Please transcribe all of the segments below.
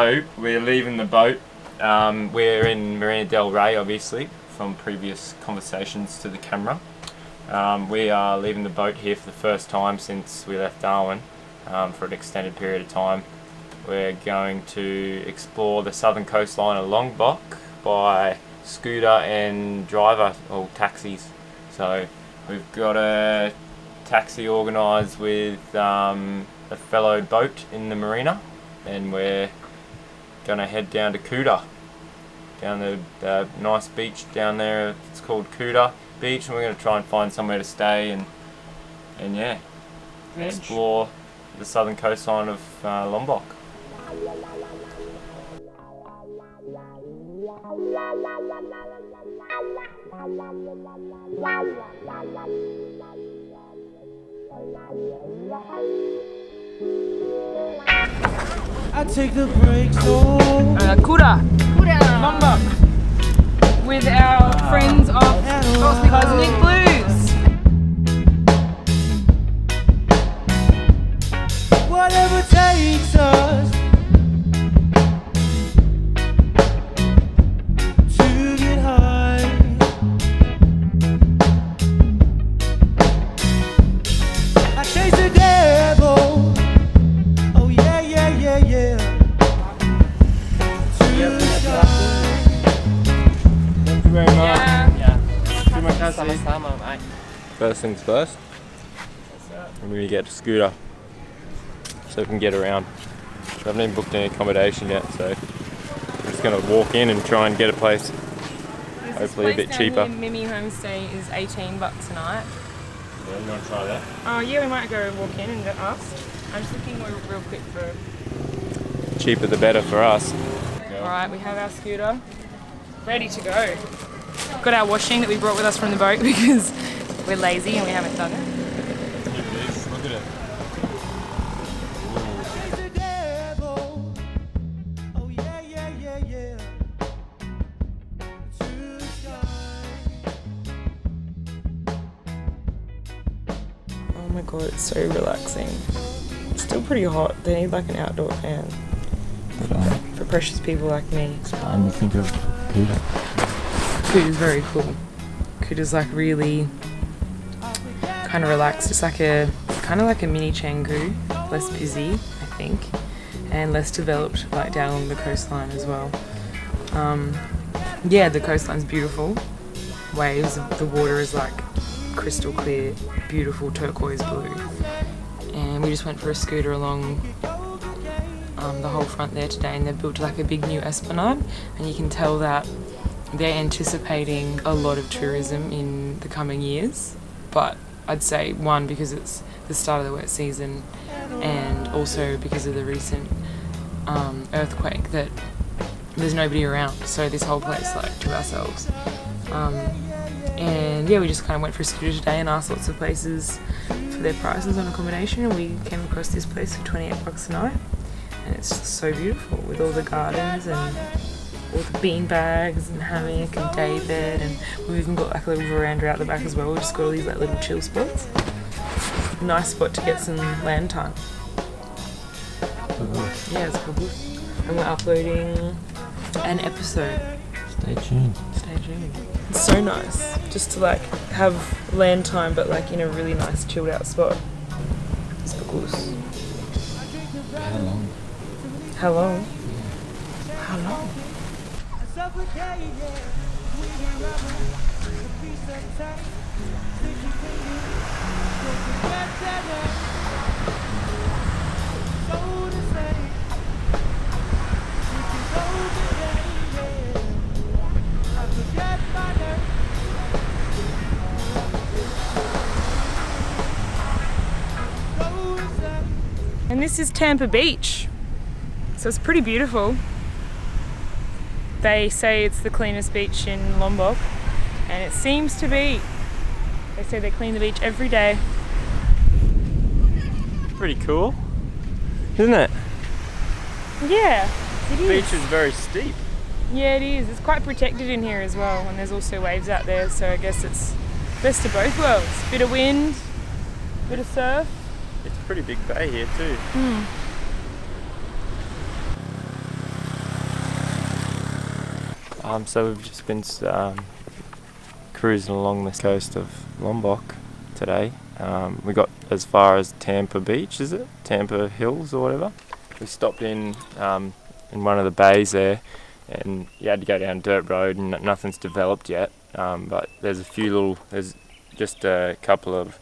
So we're leaving the boat. We're in Marina del Rey, obviously, from previous conversations to the camera. We are leaving the boat here for the first time since we left Darwin for an extended period of time. We're going to explore the southern coastline of Lombok by scooter and driver or taxis. So we've got a taxi organised with a fellow boat in the marina, and we're going to head down to Kuta, down the nice beach down there. It's called Kuta Beach, and we're going to try and find somewhere to stay and yeah, explore the southern coastline of Lombok. I take the breaks home. Kuta, Lombok, with our friends of Cosmic Blues. Whatever takes us to get high. I chase the devil. Oh yeah, yeah, yeah, yeah. Thank you very much. Yeah. First things first, I'm going to get a scooter so we can get around. We haven't even booked any accommodation yet, so we're just going to walk in and try and get a place. Hopefully a bit cheaper. Mimi Homestay is $18 a night. Yeah, you want to try that? Oh yeah, we might go walk in and ask. I'm just looking real quick for... Cheaper the better for us. Alright, we have our scooter ready to go. Got our washing that we brought with us from the boat because we're lazy and we haven't done it. Look at it. Chase the devil. Oh yeah, yeah, yeah, yeah. To the sky. Oh my god, it's so relaxing. It's still pretty hot. They need like an outdoor fan. For precious people like me. And you think of Kuta? Kuta's very cool. Kuta's like really kind of relaxed. It's like a kind of like a mini Canggu, less busy, I think, and less developed, like down along the coastline as well. Yeah, the coastline's beautiful. Waves, the water is like crystal clear, beautiful turquoise blue. And we just went for a scooter along the whole front there today, and they've built like a big new esplanade, and you can tell that they're anticipating a lot of tourism in the coming years. But I'd say one, because it's the start of the wet season, and also because of the recent earthquake, that there's nobody around, so this whole place like to ourselves. And yeah, we just kind of went for a scooter today and asked lots of places for their prices on accommodation, and we came across this place for $28 a night. And it's just so beautiful with all the gardens and all the bean bags and hammock and day bed, and we've even got like a little veranda out the back as well. We've just got all these like little chill spots. Nice spot to get some land time. Yeah, it's cool. And we're uploading an episode. Stay tuned. Stay tuned. It's so nice just to like have land time, but like in a really nice chilled out spot. It's because. How long? How long? How long? And this is Tampa Beach. So it's pretty beautiful. They say it's the cleanest beach in Lombok, and it seems to be. They say they clean the beach every day. Pretty cool, isn't it? Yeah, it The is. beach is very steep. Yeah, it is. It's quite protected in here as well, and there's also waves out there, so I guess it's best of both worlds. Bit of wind, bit of surf. It's a pretty big bay here too. So we've just been cruising along the coast of Lombok today. We got as far as Tampa Beach, is it? Tampa Hills or whatever. We stopped in one of the bays there, and you had to go down a dirt road, and nothing's developed yet. But there's just a couple of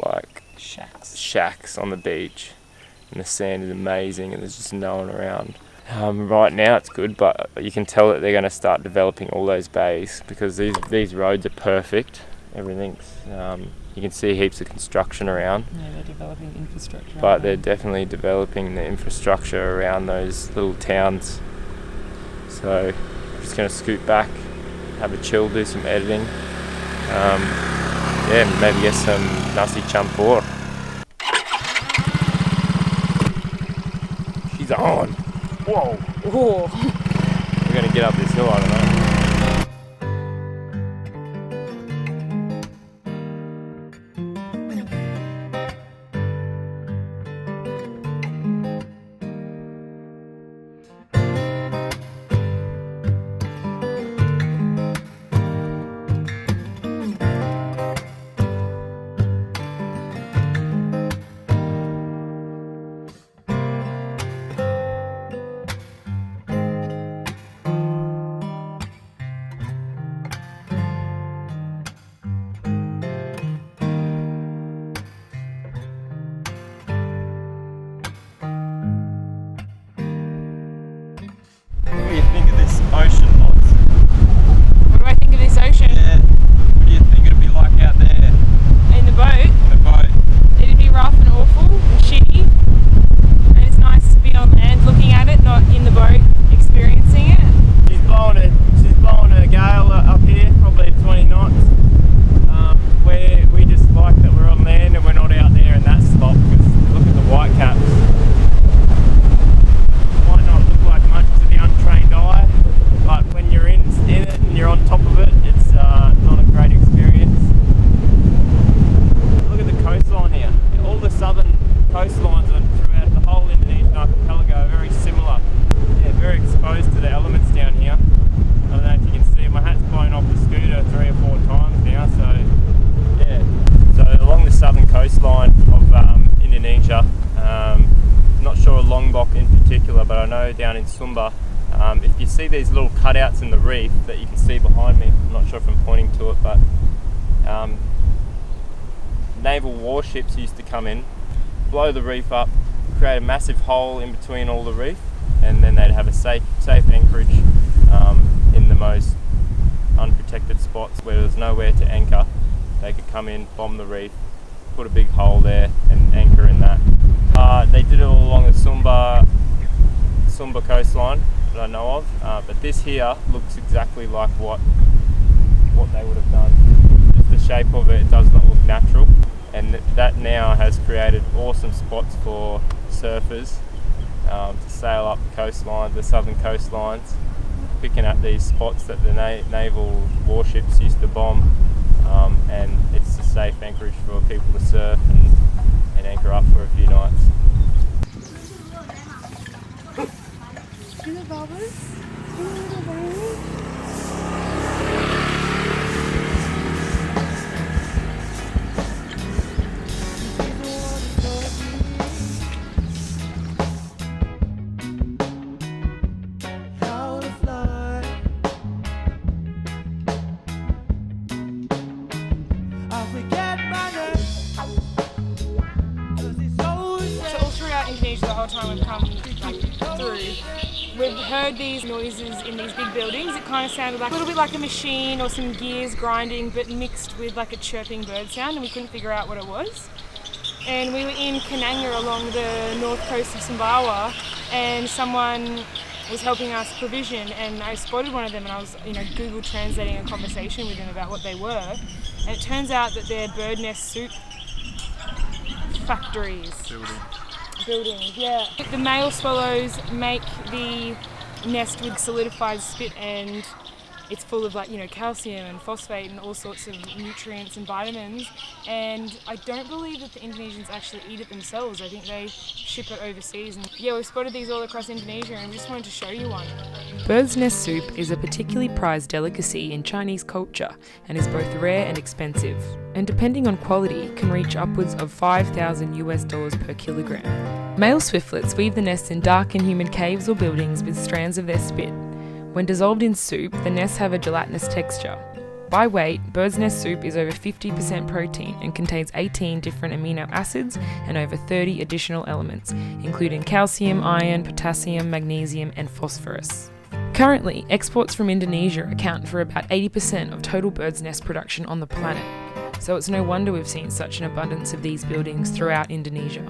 like shacks on the beach, and the sand is amazing, and there's just no one around. Right now it's good, but you can tell that they're going to start developing all those bays because these roads are perfect. Everything's you can see heaps of construction around. Yeah, they're developing infrastructure. But they're definitely developing the infrastructure around those little towns. So I'm just going to scoot back, have a chill, do some editing. Maybe get some nasi campur. She's on. Whoa. Oh. We're going to get up this hill, I don't know. What do you think of this ocean, Lots? What do I think of this ocean? Yeah. What do you think it'd be like out there In the boat? in the boat? It'd be rough and awful and shitty. And it's nice to be on land looking at it, not in the boat experiencing it. She's blowing a gale up here, probably 20 knots. We just like that we're on land and we're not out there in that spot because look at the white caps. Might not look like much to the untrained eye, but when you're in it and you're on top of it, it's not a great experience. Look at the coastline here. All the southern coastlines throughout the whole Indonesian archipelago are very similar. Yeah, very exposed to the elements down here. I don't know if you can see, my hat's blown off the scooter 3 or 4 times now, so yeah. So along the southern coastline of Indonesia, not sure of Lombok in particular, but I know down in Sumba, if you see these little cutouts in the reef that you can see behind me, I'm not sure if I'm pointing to it, but naval warships used to come in, blow the reef up, create a massive hole in between all the reef, and then they'd have a safe anchorage in the most unprotected spots where there's nowhere to anchor. They could come in, bomb the reef, put a big hole there and anchor in that. They did it all along the Sumba coastline that I know of, but this here looks exactly like what they would have done. Just the shape of it does not look natural, and that now has created awesome spots for surfers to sail up the coastline, the southern coastlines, picking up these spots that the naval warships used to bomb, and it's a safe anchorage for people to surf and anchor up for a few nights. Indonesia the whole time we've come through. We've heard these noises in these big buildings. It kind of sounded like a little bit like a machine or some gears grinding, but mixed with like a chirping bird sound, and we couldn't figure out what it was. And we were in Kenanga along the north coast of Sumbawa, and someone was helping us provision, and I spotted one of them, and I was, Google translating a conversation with them about what they were, and it turns out that they're bird nest soup factories. Buildings, yeah. The male swallows make the nest with solidified spit and it's full of calcium and phosphate and all sorts of nutrients and vitamins. And I don't believe that the Indonesians actually eat it themselves. I think they ship it overseas. And yeah, we've spotted these all across Indonesia, and we just wanted to show you one. Bird's nest soup is a particularly prized delicacy in Chinese culture and is both rare and expensive, and depending on quality can reach upwards of $5,000 per kilogram. Male swiftlets weave the nests in dark and humid caves or buildings with strands of their spit. When dissolved in soup, the nests have a gelatinous texture. By weight, bird's nest soup is over 50% protein and contains 18 different amino acids and over 30 additional elements, including calcium, iron, potassium, magnesium, and phosphorus. Currently, exports from Indonesia account for about 80% of total bird's nest production on the planet, so it's no wonder we've seen such an abundance of these buildings throughout Indonesia.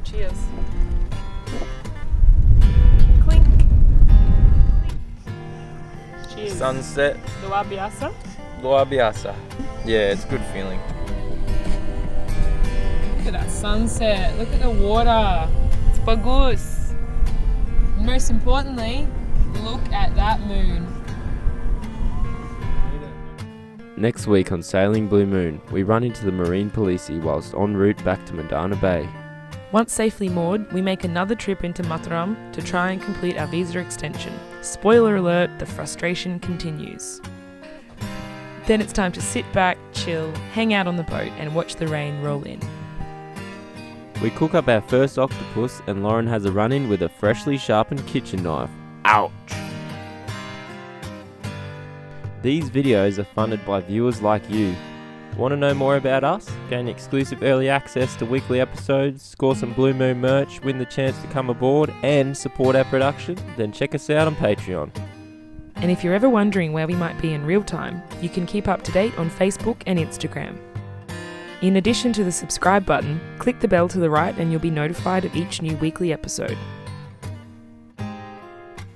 Cheers. Clink. Cheers. Sunset. Luar biasa. Luar biasa. Yeah, it's a good feeling. Look at that sunset. Look at the water. It's bagus. Most importantly, look at that moon. Next week on Sailing Blue Moon, we run into the Marine Polisi whilst en route back to Madana Bay. Once safely moored, we make another trip into Mataram to try and complete our visa extension. Spoiler alert, the frustration continues. Then it's time to sit back, chill, hang out on the boat and watch the rain roll in. We cook up our first octopus and Lauren has a run-in with a freshly sharpened kitchen knife. Ouch! These videos are funded by viewers like you. Want to know more about us? Gain exclusive early access to weekly episodes, score some Blue Moon merch, win the chance to come aboard and support our production? Then check us out on Patreon. And if you're ever wondering where we might be in real time, you can keep up to date on Facebook and Instagram. In addition to the subscribe button, click the bell to the right and you'll be notified of each new weekly episode.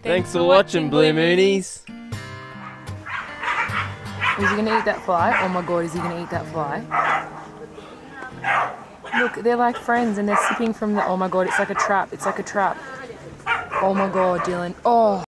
Thanks for watching, Blue Moonies! Is he going to eat that fly? Oh my god, is he going to eat that fly? Look, they're like friends and they're sipping from the... Oh my god, it's like a trap. It's like a trap. Oh my god, Dylan. Oh.